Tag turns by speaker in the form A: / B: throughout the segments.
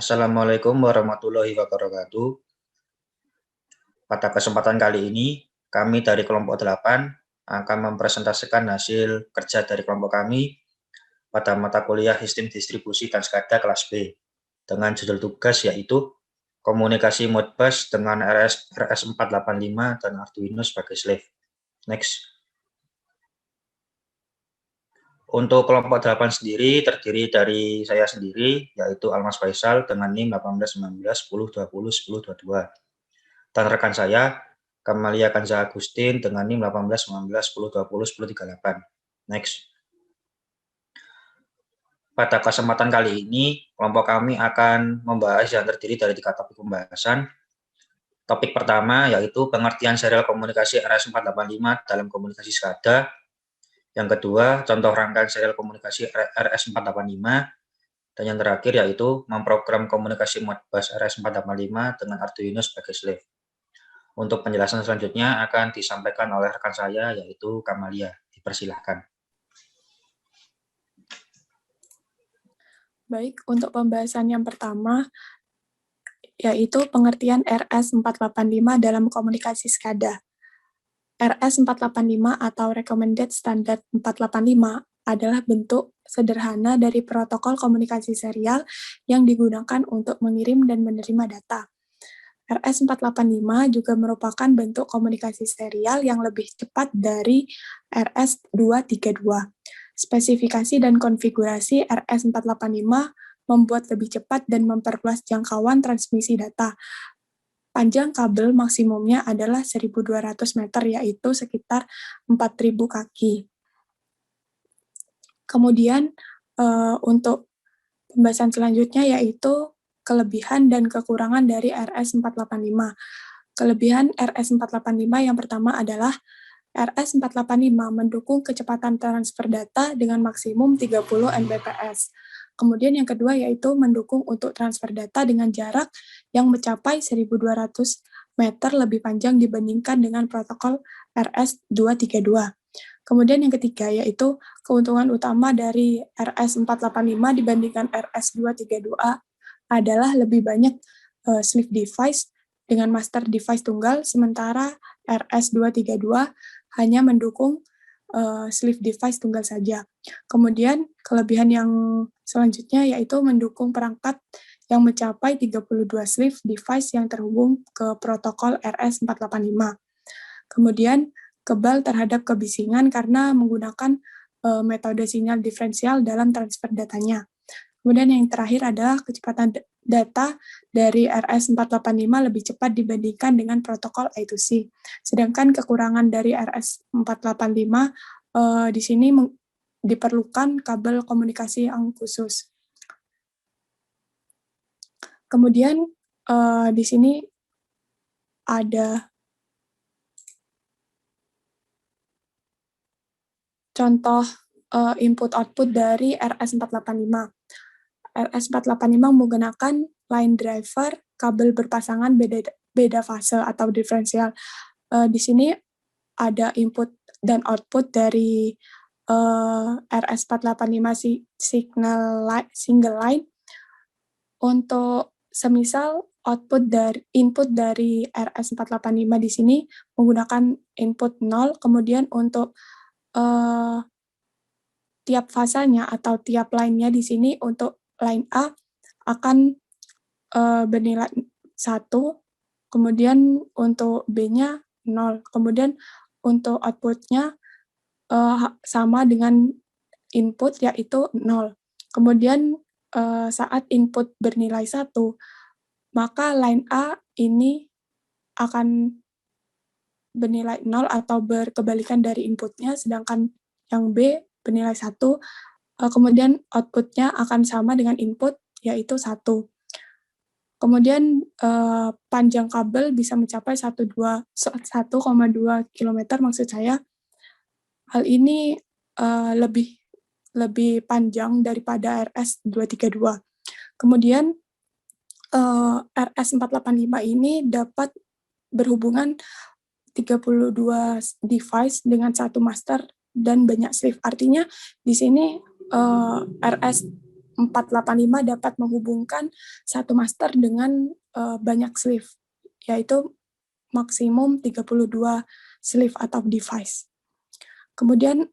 A: Assalamualaikum warahmatullahi wabarakatuh. Pada kesempatan kali ini, kami dari kelompok 8 akan mempresentasikan hasil kerja dari kelompok kami pada mata kuliah Sistem Distribusi dan SCADA kelas B dengan judul tugas yaitu Komunikasi Modbus dengan RS485 dan Arduino sebagai slave. Next. Untuk kelompok 8 sendiri terdiri dari saya sendiri, yaitu Almas Faisal dengan NIM 181910201022. Dan rekan saya, Kamalia Kanza Agustin dengan NIM 181910201038. Next. Pada kesempatan kali ini, kelompok kami akan membahas yang terdiri dari 3 topik pembahasan. Topik pertama yaitu pengertian serial komunikasi RS485 dalam komunikasi SCADA. Yang kedua, contoh rangkaian serial komunikasi RS485. Dan yang terakhir yaitu memprogram komunikasi Modbus RS485 dengan Arduino sebagai slave. Untuk penjelasan selanjutnya akan disampaikan oleh rekan saya yaitu Kamalia. Dipersilahkan.
B: Baik, untuk pembahasan yang pertama yaitu pengertian RS485 dalam komunikasi SCADA. RS485 atau Recommended Standard 485 adalah bentuk sederhana dari protokol komunikasi serial yang digunakan untuk mengirim dan menerima data. RS485 juga merupakan bentuk komunikasi serial yang lebih cepat dari RS232. Spesifikasi dan konfigurasi RS485 membuat lebih cepat dan memperluas jangkauan transmisi data. Panjang kabel maksimumnya adalah 1.200 meter, yaitu sekitar 4.000 kaki. Kemudian, untuk pembahasan selanjutnya yaitu kelebihan dan kekurangan dari RS485. Kelebihan RS485 yang pertama adalah RS485 mendukung kecepatan transfer data dengan maksimum 30 Mbps. Kemudian yang kedua yaitu mendukung untuk transfer data dengan jarak yang mencapai 1.200 meter lebih panjang dibandingkan dengan protokol RS232. Kemudian yang ketiga yaitu keuntungan utama dari RS485 dibandingkan RS232 adalah lebih banyak slave device dengan master device tunggal, sementara RS232 hanya mendukung slave device tunggal saja. Kemudian kelebihan yang selanjutnya yaitu mendukung perangkat yang mencapai 32 slave device yang terhubung ke protokol RS485. Kemudian kebal terhadap kebisingan karena menggunakan metode sinyal diferensial dalam transfer datanya. Kemudian yang terakhir adalah kecepatan data dari RS485 lebih cepat dibandingkan dengan protokol I2C. Sedangkan kekurangan dari RS485 di sini diperlukan kabel komunikasi yang khusus. Kemudian di sini ada contoh input-output dari RS485. RS485 menggunakan line driver, kabel berpasangan beda fase atau diferensial. Di sini ada input dan output dari RS485 single line. Untuk semisal input dari RS485 di sini menggunakan input 0, kemudian untuk tiap fasanya atau tiap line-nya di sini untuk line A akan bernilai 1, kemudian untuk B-nya 0, kemudian untuk output-nya sama dengan input yaitu 0. Kemudian saat input bernilai 1, maka line A ini akan bernilai 0 atau berkebalikan dari inputnya, sedangkan yang B bernilai 1, kemudian outputnya akan sama dengan input, yaitu 1. Kemudian panjang kabel bisa mencapai 1,2 km maksud saya. Hal ini lebih panjang daripada RS232. Kemudian RS485 ini dapat berhubungan 32 device dengan satu master dan banyak slave. Artinya di sini RS 485 dapat menghubungkan satu master dengan banyak sleeve, yaitu maksimum 32 sleeve atau device. Kemudian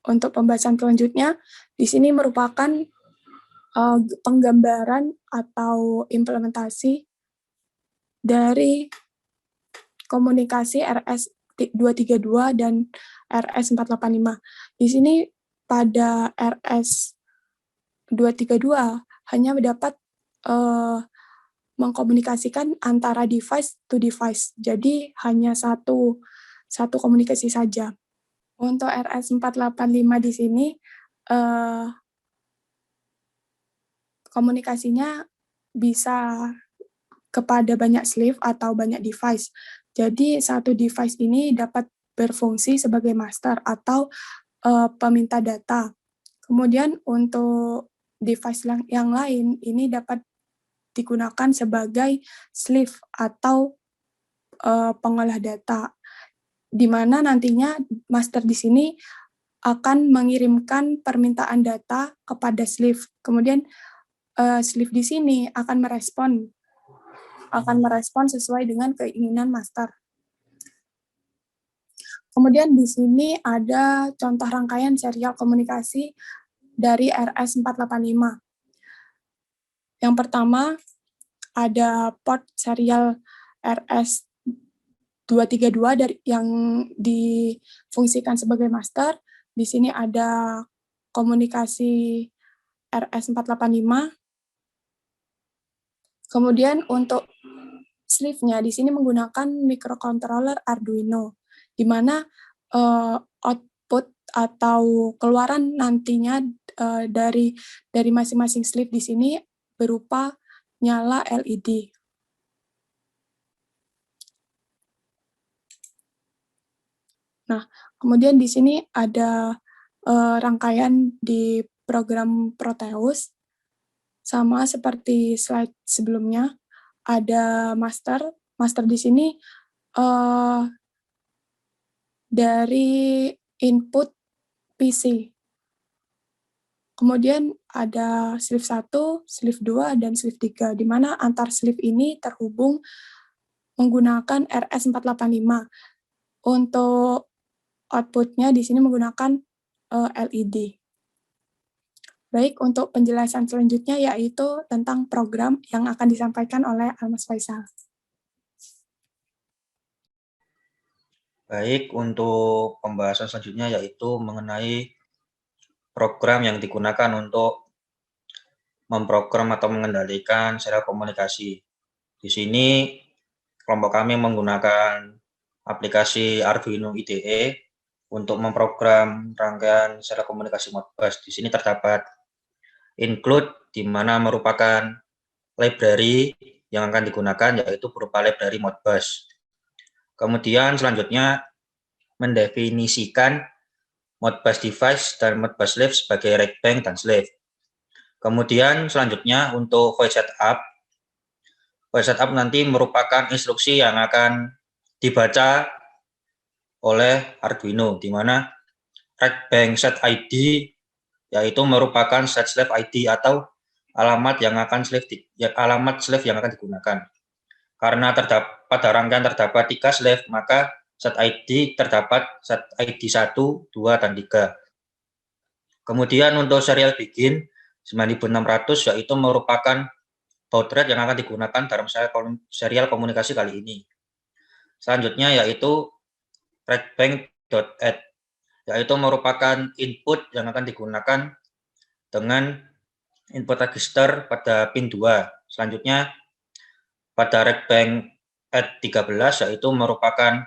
B: untuk pembahasan selanjutnya, di sini merupakan penggambaran atau implementasi dari komunikasi RS232 dan RS485. Di sini pada RS232 hanya dapat mengkomunikasikan antara device to device. Jadi hanya satu komunikasi saja. Untuk RS485 di sini komunikasinya bisa kepada banyak sleeve atau banyak device. Jadi satu device ini dapat berfungsi sebagai master atau peminta data. Kemudian untuk device yang lain ini dapat digunakan sebagai sleeve atau pengolah data, di mana nantinya master di sini akan mengirimkan permintaan data kepada sleeve. Kemudian sleeve di sini akan merespon sesuai dengan keinginan master. Kemudian di sini ada contoh rangkaian serial komunikasi dari RS485. Yang pertama ada port serial RS232 yang difungsikan sebagai master. Di sini ada komunikasi RS485. Kemudian untuk sleeve-nya di sini menggunakan microcontroller Arduino, di mana output atau keluaran nantinya dari masing-masing sleeve di sini berupa nyala LED. Nah, kemudian di sini ada rangkaian di program Proteus, sama seperti slide sebelumnya. Ada master di sini dari input PC. Kemudian ada sleeve 1, sleeve 2, dan sleeve 3, di mana antar sleeve ini terhubung menggunakan RS485. Untuk outputnya di sini menggunakan LED. Baik, untuk penjelasan selanjutnya yaitu tentang program yang akan disampaikan oleh Almas Faisal.
A: Baik, untuk pembahasan selanjutnya yaitu mengenai program yang digunakan untuk memprogram atau mengendalikan serial komunikasi. Di sini kelompok kami menggunakan aplikasi Arduino IDE untuk memprogram rangkaian serial komunikasi Modbus. Di sini terdapat include, di mana merupakan library yang akan digunakan, yaitu berupa library Modbus. Kemudian selanjutnya mendefinisikan Modbus device dan Modbus slave sebagai rack bank dan slave. Kemudian selanjutnya untuk voice setup nanti merupakan instruksi yang akan dibaca oleh Arduino, di mana rack bank set ID yaitu merupakan set slave ID atau alamat slave yang akan digunakan. Karena pada rangkaian terdapat 3 slave, maka set ID terdapat set ID 1, 2, dan 3. Kemudian untuk serial begin 9600 yaitu merupakan baud rate yang akan digunakan dalam serial komunikasi kali ini. Selanjutnya yaitu rackbank.add, yaitu merupakan input yang akan digunakan dengan input register pada pin 2. Selanjutnya pada rackbank add 13 yaitu merupakan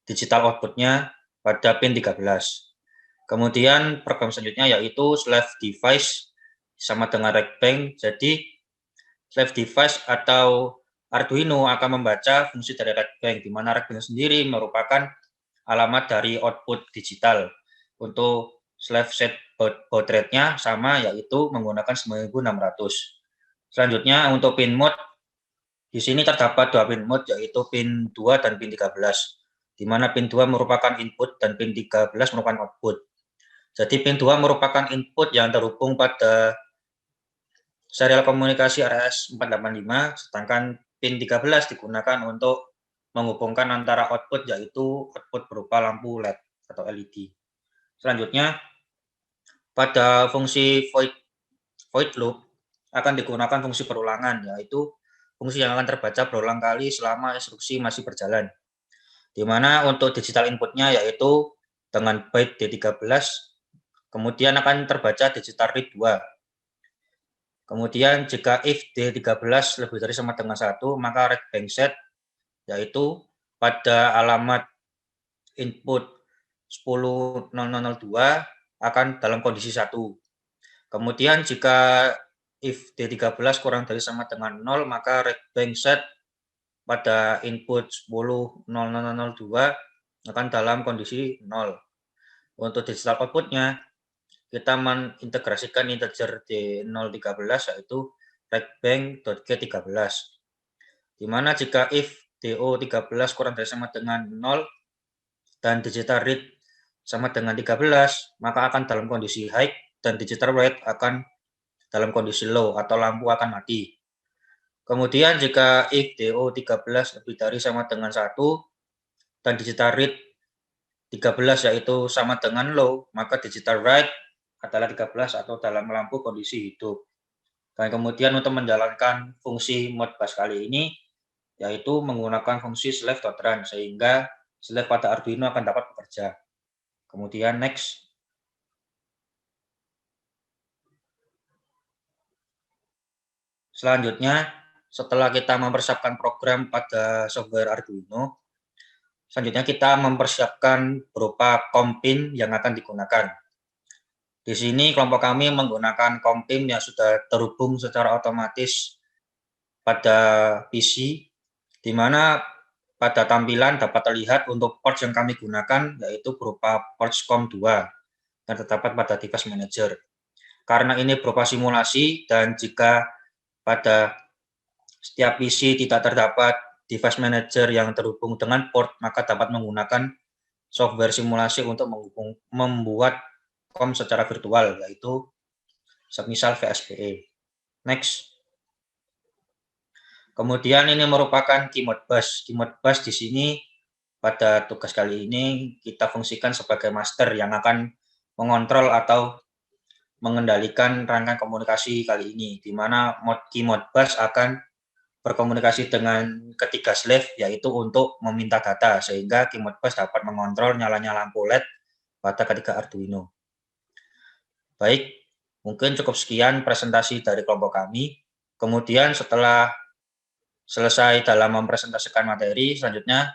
A: digital outputnya pada pin 13. Kemudian program selanjutnya yaitu slave device sama dengan rackbank. Jadi slave device atau Arduino akan membaca fungsi dari rackbank, di mana rackbank sendiri merupakan alamat dari output digital. Untuk slave set baud rate-nya sama, yaitu menggunakan 9600. Selanjutnya untuk pin mode, di sini terdapat 2 pin mode, yaitu pin 2 dan pin 13, di mana pin 2 merupakan input dan pin 13 merupakan output. Jadi pin 2 merupakan input yang terhubung pada serial komunikasi RS485, sedangkan pin 13 digunakan untuk menghubungkan antara output, yaitu output berupa lampu LED atau LED. Selanjutnya, pada fungsi void loop akan digunakan fungsi berulangan, yaitu fungsi yang akan terbaca berulang kali selama instruksi masih berjalan. Di mana untuk digital inputnya yaitu dengan byte D13, kemudian akan terbaca digital read 2. Kemudian jika if D13 lebih dari sama dengan 1, maka read bank set yaitu pada alamat input 10.0002 akan dalam kondisi 1. Kemudian jika if D13 kurang dari sama dengan 0, maka read bank set pada input 10.0002 akan dalam kondisi 0. Untuk digital outputnya, kita mengintegrasikan integer D013 yaitu readbank.g13. Di mana jika if DO13 kurang dari sama dengan 0 dan digital read sama dengan 13, maka akan dalam kondisi high dan digital write akan dalam kondisi low atau lampu akan mati. Kemudian jika if DO13 lebih dari sama dengan 1 dan digital read 13 yaitu sama dengan low, maka digital write adalah 13 atau dalam lampu kondisi hidup. Dan kemudian untuk menjalankan fungsi Modbus kali ini, yaitu menggunakan fungsi slave.run, sehingga slave pada Arduino akan dapat bekerja. Kemudian next. Selanjutnya, setelah kita mempersiapkan program pada software Arduino, selanjutnya kita mempersiapkan berupa COM-pin yang akan digunakan. Di sini kelompok kami menggunakan COM-pin yang sudah terhubung secara otomatis pada PC, di mana pada tampilan dapat terlihat untuk ports yang kami gunakan yaitu berupa ports COM2 yang terdapat pada device manager. Karena ini berupa simulasi dan jika pada setiap PC tidak terdapat device manager yang terhubung dengan port, maka dapat menggunakan software simulasi untuk membuat COM secara virtual, yaitu semisal VSPE. Next. Kemudian ini merupakan key Modbus. Key Modbus di sini pada tugas kali ini kita fungsikan sebagai master yang akan mengontrol atau mengendalikan rangkaian komunikasi kali ini, di mana key Modbus akan berkomunikasi dengan ketiga slave, yaitu untuk meminta data, sehingga key Modbus dapat mengontrol nyalanya lampu LED pada ketiga Arduino. Baik, mungkin cukup sekian presentasi dari kelompok kami. Kemudian setelah selesai dalam mempresentasikan materi, selanjutnya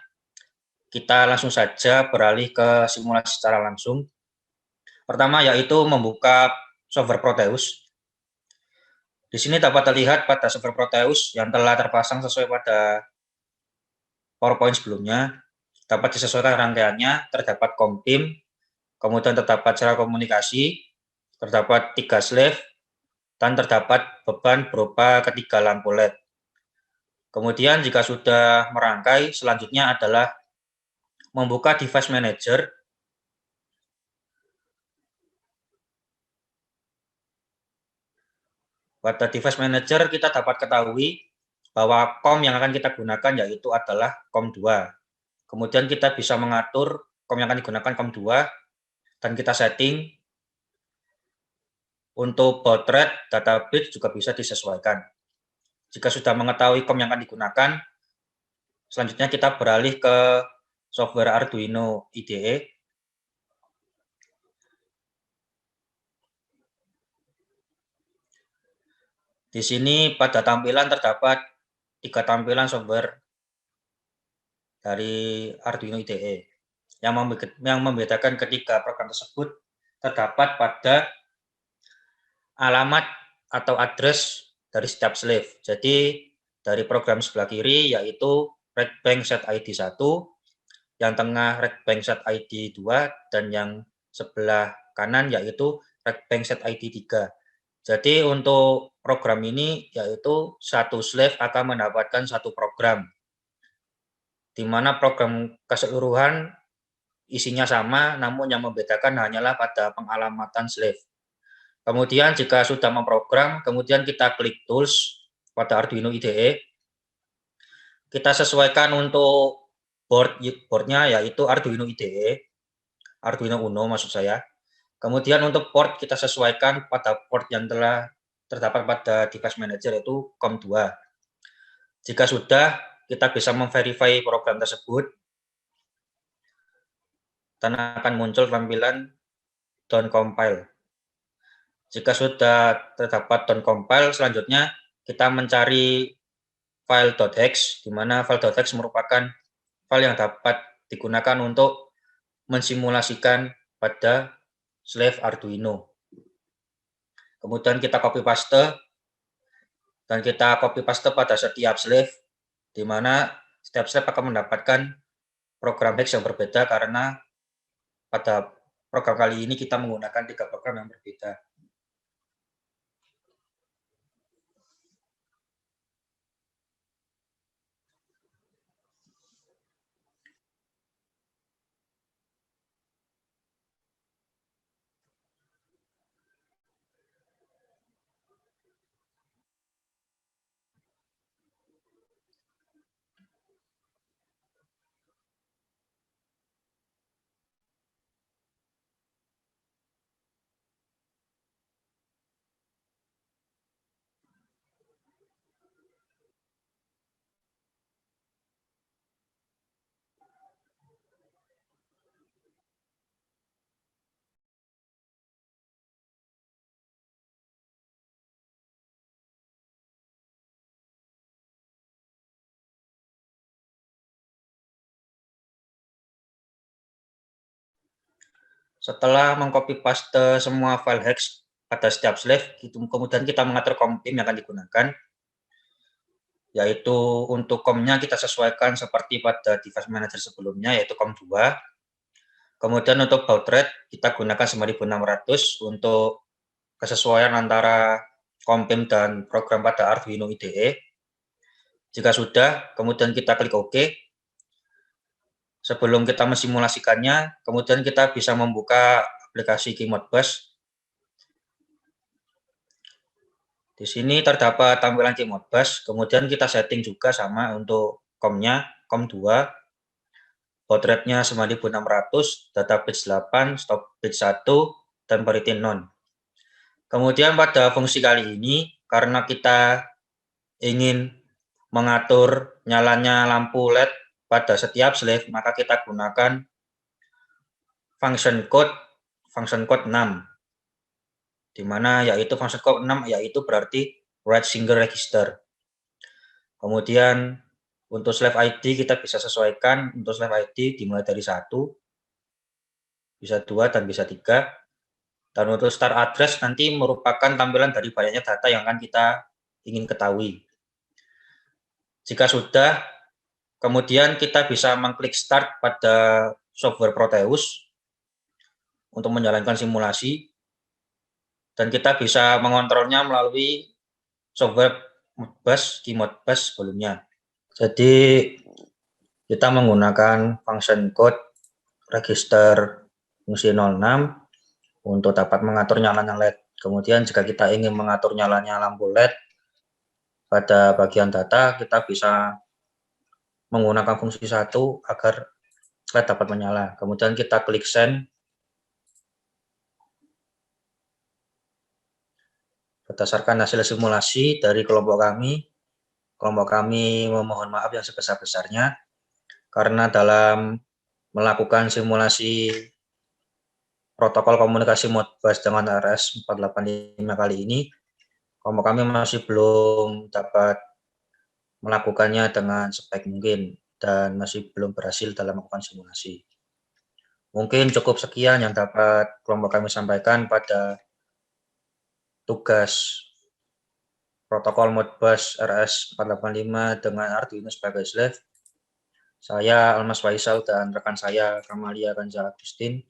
A: kita langsung saja beralih ke simulasi secara langsung. Pertama yaitu membuka software Proteus. Di sini dapat terlihat pada software Proteus yang telah terpasang sesuai pada PowerPoint sebelumnya, dapat disesuaikan rangkaiannya, terdapat COM-pin, kemudian terdapat cara komunikasi, terdapat 3 slave, dan terdapat beban berupa ketiga lampu LED. Kemudian jika sudah merangkai, selanjutnya adalah membuka device manager. Pada device manager kita dapat ketahui bahwa COM yang akan kita gunakan yaitu adalah COM2. Kemudian kita bisa mengatur COM yang akan digunakan COM2 dan kita setting. Untuk baud rate, data bit juga bisa disesuaikan. Jika sudah mengetahui COM yang akan digunakan, selanjutnya kita beralih ke software Arduino IDE. Di sini pada tampilan terdapat 3 tampilan software dari Arduino IDE. Yang membedakan ketiga program tersebut terdapat pada alamat atau address dari setiap slave. Jadi dari program sebelah kiri yaitu readbank set ID 1, yang tengah readbank set ID 2, dan yang sebelah kanan yaitu readbank set ID 3. Jadi untuk program ini yaitu satu slave akan mendapatkan satu program, di mana program keseluruhan isinya sama, namun yang membedakan hanyalah pada pengalamatan slave. Kemudian jika sudah memprogram, kemudian kita klik Tools pada Arduino IDE. Kita sesuaikan untuk boardnya yaitu Arduino IDE, Arduino Uno maksud saya. Kemudian untuk port kita sesuaikan pada port yang telah terdapat pada device manager yaitu COM2. Jika sudah, kita bisa memverify program tersebut dan akan muncul tampilan done compile. Jika sudah terdapat done compile, selanjutnya kita mencari file .hex, di mana file .hex merupakan file yang dapat digunakan untuk mensimulasikan pada slave Arduino. Kemudian kita copy paste dan kita copy paste pada setiap slave, di mana setiap slave akan mendapatkan program hex yang berbeda karena pada program kali ini kita menggunakan 3 program yang berbeda. Setelah mengcopy paste semua file hex pada setiap slave, kemudian kita mengatur COM pin yang akan digunakan, yaitu untuk COM-nya kita sesuaikan seperti pada device manager sebelumnya, yaitu COM2. Kemudian untuk baud rate kita gunakan 9600 untuk kesesuaian antara COM pin dan program pada Arduino IDE. Jika sudah, kemudian kita klik OK. Sebelum kita mensimulasikannya, kemudian kita bisa membuka aplikasi KeyModBus. Di sini terdapat tampilan KeyModBus, kemudian kita setting juga sama untuk COM-nya, COM2, baud rate-nya 9600, data bits 8, stop bits 1, dan parity none. Kemudian pada fungsi kali ini, karena kita ingin mengatur nyalanya lampu LED pada setiap slave, maka kita gunakan function code 6, di mana yaitu function code 6 yaitu berarti write single register. Kemudian untuk slave ID kita bisa sesuaikan untuk slave ID dimulai dari 1, bisa 2 dan bisa 3. Dan untuk start address nanti merupakan tampilan dari banyaknya data yang akan kita ingin ketahui. Jika sudah, kemudian kita bisa mengklik start pada software Proteus untuk menjalankan simulasi, dan kita bisa mengontrolnya melalui software Modbus, KeyModBus sebelumnya. Jadi kita menggunakan function code register fungsi 06 untuk dapat mengatur nyalanya LED. Kemudian jika kita ingin mengatur nyalanya lampu LED pada bagian data, kita bisa menggunakan fungsi 1 agar LED dapat menyala. Kemudian kita klik send. Berdasarkan hasil simulasi dari kelompok kami memohon maaf yang sebesar-besarnya karena dalam melakukan simulasi protokol komunikasi Modbus dengan RS485 kali ini, kelompok kami masih belum dapat melakukannya dengan sebaik mungkin dan masih belum berhasil dalam melakukan simulasi. Mungkin cukup sekian yang dapat kelompok kami sampaikan pada tugas protokol Modbus RS485 dengan Arduino sebagai slave. Saya Almas Faisal dan rekan saya Kamalia Ganja Agustin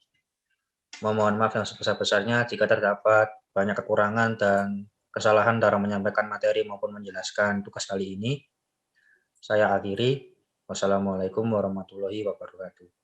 A: memohon maaf yang sebesar-besarnya jika terdapat banyak kekurangan dan kesalahan dalam menyampaikan materi maupun menjelaskan tugas kali ini. Saya akhiri. Wassalamualaikum warahmatullahi wabarakatuh.